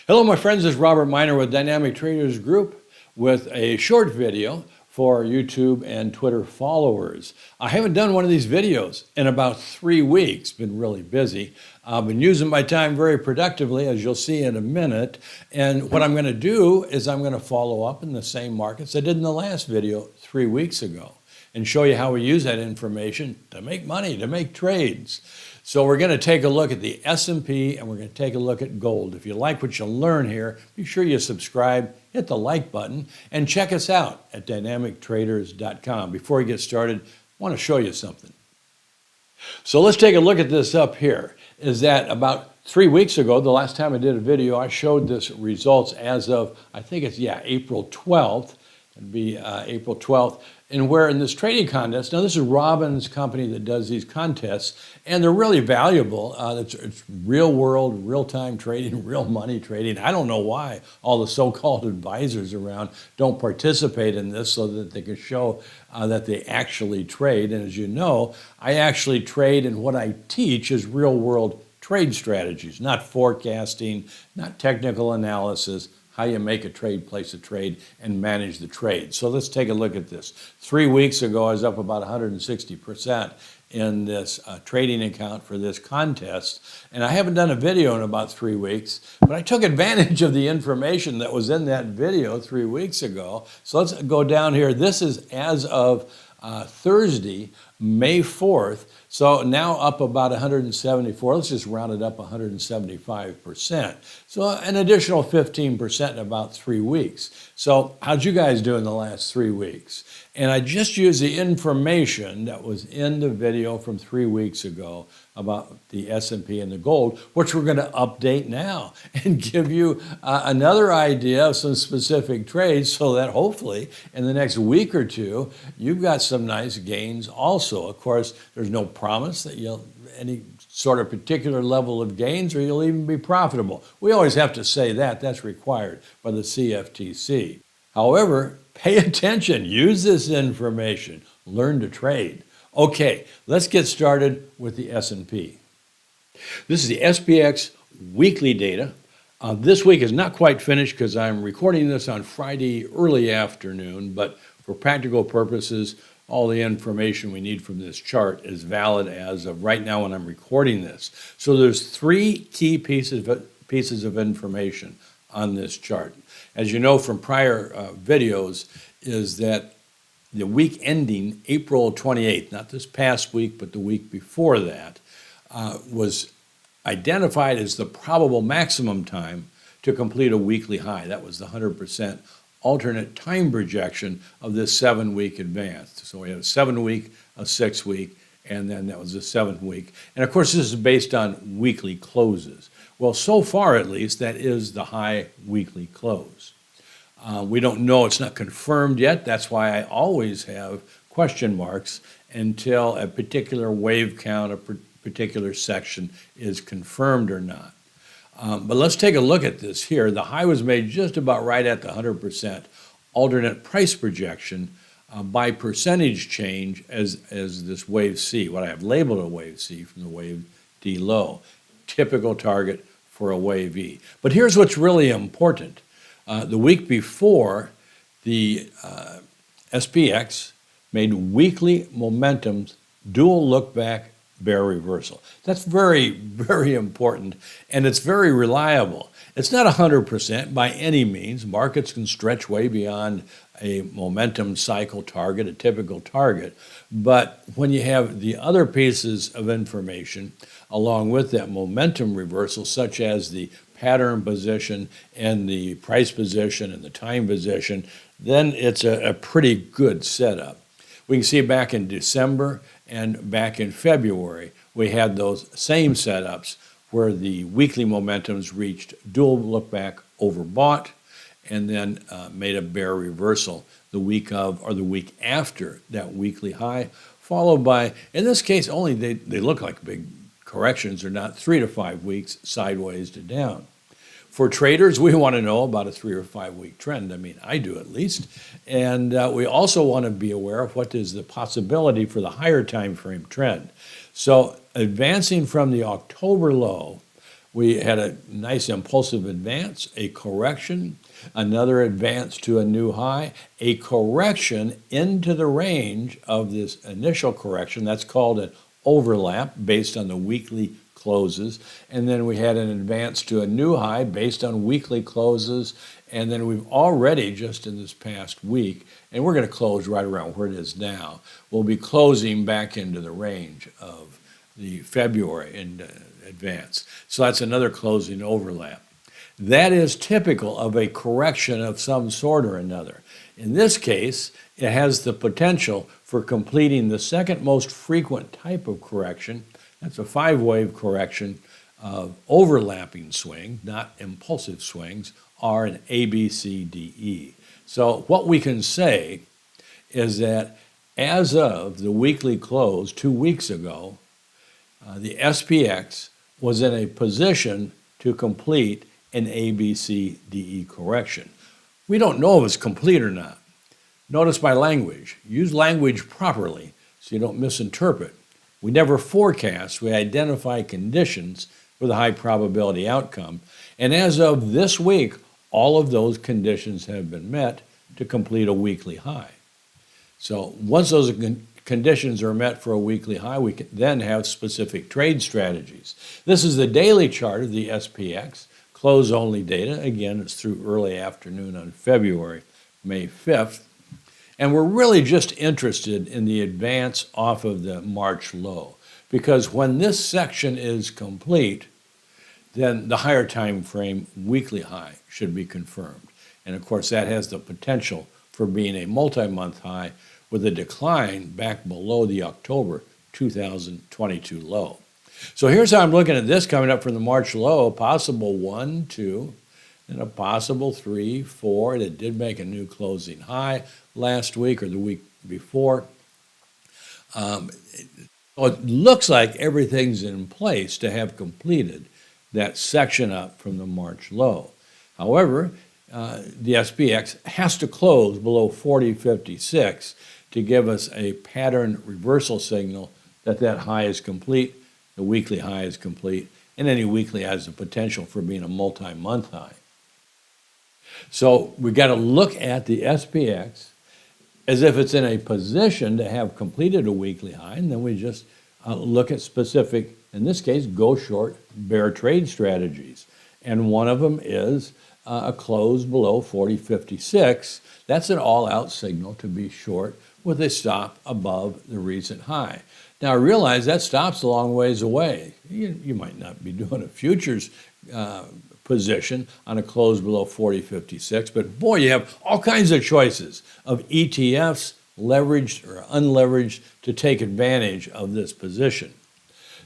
Hello, my friends. This is Robert Miner with Dynamic Traders Group with a short video for YouTube and Twitter followers. I haven't done one of these videos in about 3 weeks. Been really busy. I've been using my time very productively, as you'll see in a minute. And what I'm going to do is I'm going to follow up in the same markets I did in the last video 3 weeks ago and show you how we use that information to make money, to make trades. So we're going to take a look at the S&P and we're going to take a look at gold. If you like what you learn here, be sure you subscribe, hit the like button, and check us out at dynamictraders.com. Before we get started, I want to show you something. So let's take a look at this up here. Is that about 3 weeks ago, the last time I did a video, I showed this results as of, I think it's, April 12th. It'd be April 12th. And where in this trading contest, now this is Robin's company that does these contests, and they're really valuable. It's real world, real-time trading, real money trading. I don't know why all the so-called advisors around don't participate in this so that they can show that they actually trade. And as you know, I actually trade, and what I teach is real world trade strategies, not forecasting, not technical analysis, how you make a trade, place a trade, and manage the trade. So let's take a look at this. 3 weeks ago, I was up about 160% in this trading account for this contest. And I haven't done a video in about 3 weeks, but I took advantage of the information that was in that video 3 weeks ago. So let's go down here. This is as of Thursday, May 4th. So now up about 174, let's just round it up 175%. So an additional 15% in about 3 weeks. So how'd you guys do in the last 3 weeks? And I just used the information that was in the video from 3 weeks ago about the S&P and the gold, which we're going to update now and give you another idea of some specific trades so that hopefully in the next week or two, you've got some nice gains also. Of course, there's no promise that you'll any sort of particular level of gains or you'll even be profitable. We always have to say that. That's required by the CFTC. However, pay attention. Use this information. Learn to trade. Okay, let's get started with the S&P. This is the SPX Weekly data. This week is not quite finished because I'm recording this on Friday early afternoon, but for practical purposes, all the information we need from this chart is valid as of right now when I'm recording this. So there's 3 key pieces of information on this chart. As you know from prior videos, is that the week ending April 28th, not this past week, but the week before that, was identified as the probable maximum time to complete a weekly high. That was the 100% alternate time projection of this 7-week advance. So we had a 7-week, a 6-week, and then that was a 7th week. And of course, this is based on weekly closes. Well, so far at least, that is the high weekly close. We don't know, it's not confirmed yet. That's why I always have question marks until a particular wave count, a particular section is confirmed or not. But let's take a look at this here. The high was made just about right at the 100% alternate price projection by percentage change as this wave C, what I have labeled a wave C from the wave D low, typical target for a wave E. But here's what's really important. The week before, the SPX made weekly momentums dual look-back bear reversal. That's very, very important, and it's very reliable. It's not 100% by any means. Markets can stretch way beyond a momentum cycle target, a typical target. But when you have the other pieces of information along with that momentum reversal, such as the pattern position and the price position and the time position, then it's a pretty good setup. We can see back in December and back in February, we had those same setups where the weekly momentums reached dual look back overbought and then made a bear reversal the week of or the week after that weekly high, followed by, in this case, only they look like big corrections are not 3 to 5 weeks sideways to down. For traders, we want to know about a 3 or 5 week trend. I mean, I do at least. And we also want to be aware of what is the possibility for the higher time frame trend. So advancing from the October low, We had a nice impulsive advance, a correction, another advance to a new high, a correction into the range of this initial correction. That's called an overlap based on the weekly closes. And then we had an advance to a new high based on weekly closes. And then we've already, just in this past week, and we're going to close right around where it is now, we'll be closing back into the range of the February in advance. So that's another closing overlap. That is typical of a correction of some sort or another. In this case, it has the potential for completing the second most frequent type of correction. That's a 5-wave correction of overlapping swing, not impulsive swings, are an A, B, C, D, E. So what we can say is that as of the weekly close 2 weeks ago, the SPX was in a position to complete an A, B, C, D, E correction. We don't know if it's complete or not. Notice my language. Use language properly so you don't misinterpret. We never forecast, we identify conditions with a high probability outcome. And as of this week, all of those conditions have been met to complete a weekly high. So once those conditions are met for a weekly high, we can then have specific trade strategies. This is the daily chart of the SPX, close-only data. Again, it's through early afternoon on February, May 5th. And we're really just interested in the advance off of the March low, because when this section is complete, then the higher time frame weekly high should be confirmed. And of course, that has the potential for being a multi-month high with a decline back below the October 2022 low. So here's how I'm looking at this coming up from the March low, a possible 1, 2, and a possible 3, 4. It did make a new closing high last week or the week before. It looks like everything's in place to have completed that section up from the March low. However, the SPX has to close below 40.56 to give us a pattern reversal signal that that high is complete, the weekly high is complete, and any weekly has the potential for being a multi-month high. So we got to look at the SPX as if it's in a position to have completed a weekly high, and then we just look at specific, in this case, go short bear trade strategies. And one of them is a close below 40.56. That's an all-out signal to be short with a stop above the recent high. Now, I realize that stop's a long ways away. You might not be doing a futures position on a close below 40.56, but boy, you have all kinds of choices of ETFs, leveraged or unleveraged, to take advantage of this position.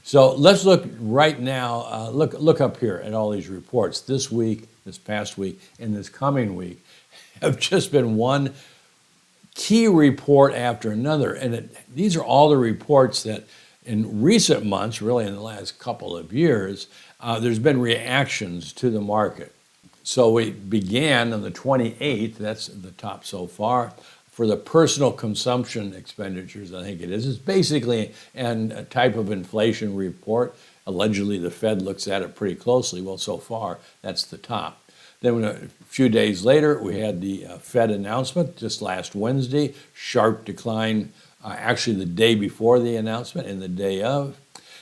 So let's look right now, look up here at all these reports. This week, this past week, and this coming week have just been one key report after another. And these are all the reports that in recent months, really in the last couple of years, there's been reactions to the market. So we began on the 28th, that's the top so far, for the personal consumption expenditures, I think it is. It's basically a type of inflation report. Allegedly, the Fed looks at it pretty closely. Well, so far, that's the top. Then a few days later, we had the Fed announcement just last Wednesday, sharp decline actually the day before the announcement and the day of.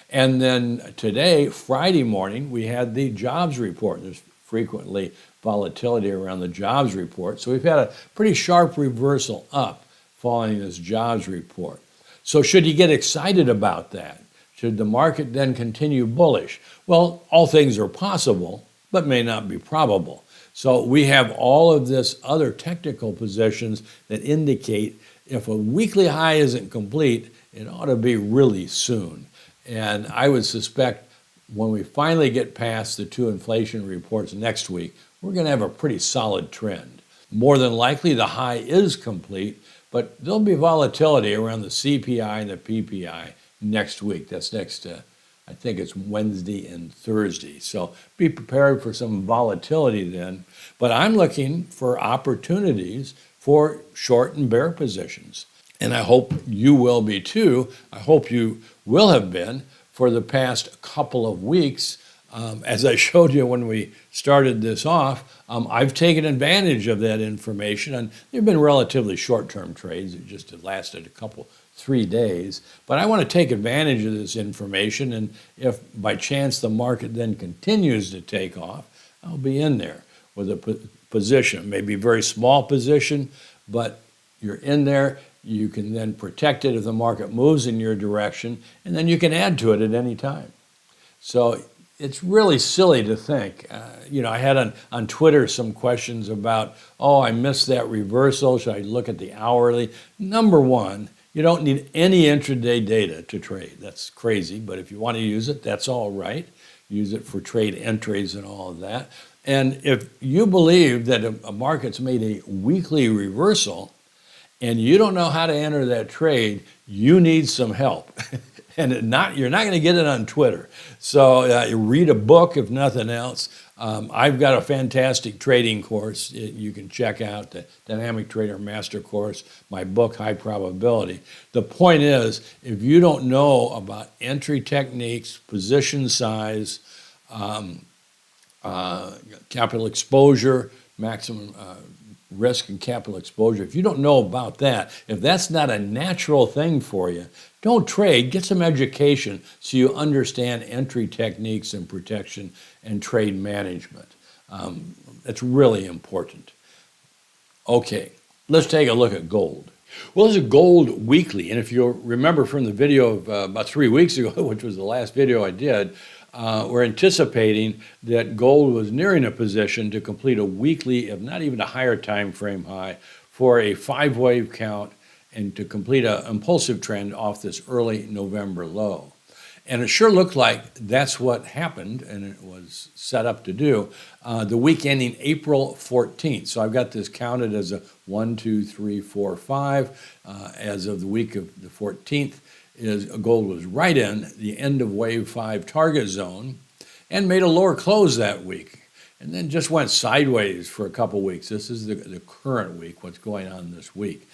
And then today, Friday morning, we had the jobs report. There's frequently volatility around the jobs report. So we've had a pretty sharp reversal up following this jobs report. So should you get excited about that? Should the market then continue bullish? Well, all things are possible, but may not be probable. So we have all of this other technical positions that indicate if a weekly high isn't complete, it ought to be really soon. And I would suspect when we finally get past the two inflation reports next week, we're going to have a pretty solid trend. More than likely, the high is complete, but there'll be volatility around the CPI and the PPI next week. That's next, I think it's Wednesday and Thursday. So be prepared for some volatility then. But I'm looking for opportunities for short and bear positions. And I hope you will be too. I hope you will have been for the past couple of weeks As I showed you when we started this off, I've taken advantage of that information, and they've been relatively short-term trades. It just had lasted a couple, 3 days. But I want to take advantage of this information, and if by chance the market then continues to take off, I'll be in there with a position, maybe a very small position, but you're in there. You can then protect it if the market moves in your direction, and then you can add to it at any time. So it's really silly to think. I had on Twitter some questions about, oh, I missed that reversal. Should I look at the hourly? Number one, you don't need any intraday data to trade. That's crazy, but if you want to use it, that's all right. Use it for trade entries and all of that. And if you believe that a market's made a weekly reversal and you don't know how to enter that trade, you need some help. And you're not going to get it on Twitter. So read a book, if nothing else. I've got a fantastic trading course you can check out, the Dynamic Trader Master Course, my book, High Probability. The point is, if you don't know about entry techniques, position size, capital exposure, maximum risk and capital exposure, if you don't know about that, if that's not a natural thing for you, don't trade. Get some education so you understand entry techniques and protection and trade management. That's really important. Okay, let's take a look at gold. Well, this is gold weekly, and if you'll remember from the video of about 3 weeks ago, which was the last video I did, we're anticipating that gold was nearing a position to complete a weekly, if not even a higher time frame high, for a 5-wave count and to complete an impulsive trend off this early November low. And it sure looked like that's what happened, and it was set up to do the week ending April 14th. So I've got this counted as a 1, 2, 3, 4, 5. As of the week of the 14th, gold was right in the end of wave 5 target zone and made a lower close that week, and then just went sideways for a couple weeks. This is the current week, what's going on this week.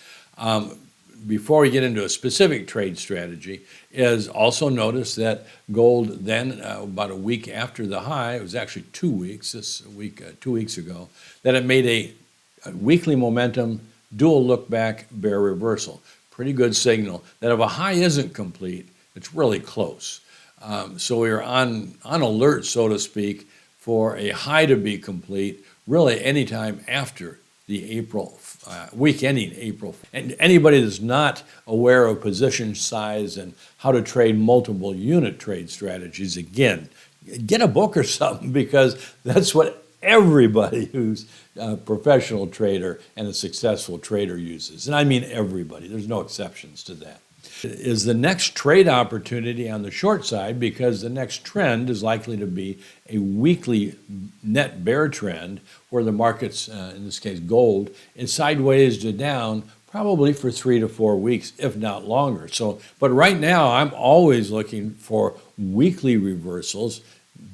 Before we get into a specific trade strategy, is also notice that gold then, about a week after the high, it was actually 2 weeks, this week, 2 weeks ago, that it made a weekly momentum dual look back bear reversal. Pretty good signal that if a high isn't complete, it's really close. So we're on alert, so to speak, for a high to be complete really anytime after the April week ending April. And anybody that's not aware of position size and how to trade multiple unit trade strategies, again, get a book or something, because that's what everybody who's a professional trader and a successful trader uses. And I mean everybody. There's no exceptions to that. Is the next trade opportunity on the short side, because the next trend is likely to be a weekly net bear trend where the markets, in this case gold, is sideways to down probably for 3 to 4 weeks, if not longer. So, but right now I'm always looking for weekly reversals,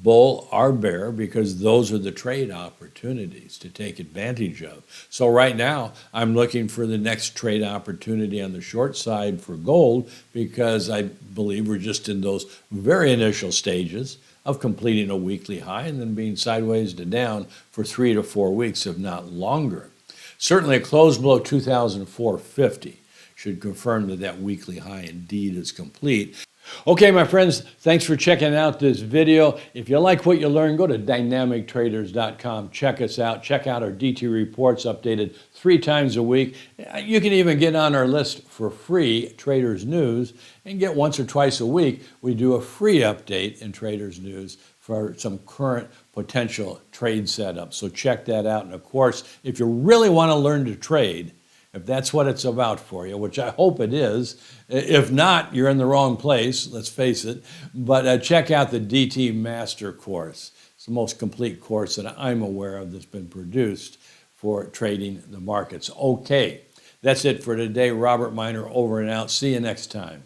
bull or bear, because those are the trade opportunities to take advantage of. So right now I'm looking for the next trade opportunity on the short side for gold, because I believe we're just in those very initial stages of completing a weekly high and then being sideways to down for 3 to 4 weeks, if not longer. Certainly a close below 2004.50 should confirm that that weekly high indeed is complete. Okay, my friends, thanks for checking out this video. If you like what you learned, go to dynamictraders.com. Check us out. Check out our DT reports updated 3 times a week. You can even get on our list for free, Traders News, and get once or twice a week. We do a free update in Traders News for some current potential trade setups. So check that out. And of course, if you really want to learn to trade, if that's what it's about for you, which I hope it is. If not, you're in the wrong place, let's face it. But check out the DT Master Course. It's the most complete course that I'm aware of that's been produced for trading the markets. Okay, that's it for today. Robert Miner over and out. See you next time.